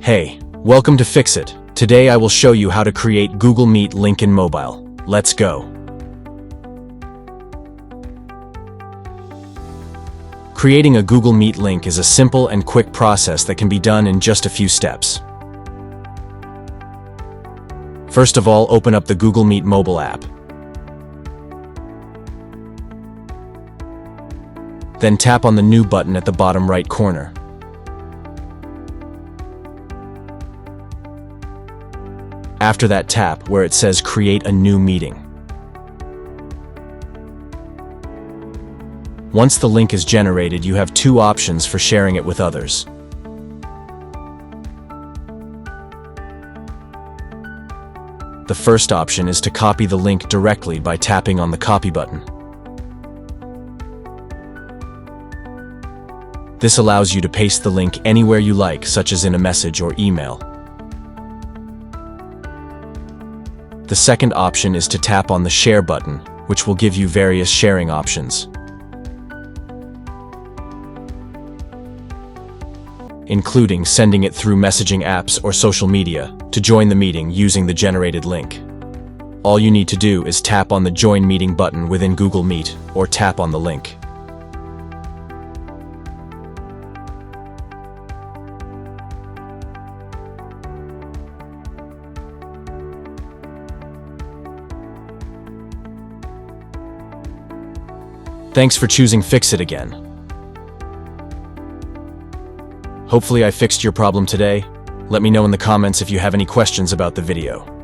Hey, welcome to Fix It. Today I will show you how to create Google Meet link in mobile. Let's go. Creating a Google Meet link is a simple and quick process that can be done in just a few steps. First of all, open up the Google Meet mobile app. Then tap on the New button at the bottom right corner. After that, tap where it says Create a New Meeting. Once the link is generated, you have two options for sharing it with others. The first option is to copy the link directly by tapping on the Copy button. This allows you to paste the link anywhere you like, such as in a message or email. The second option is to tap on the Share button, which will give you various sharing options, including sending it through messaging apps or social media to join the meeting using the generated link. All you need to do is tap on the Join Meeting button within Google Meet or tap on the link. Thanks for choosing Fix It again. Hopefully I fixed your problem today. Let me know in the comments if you have any questions about the video.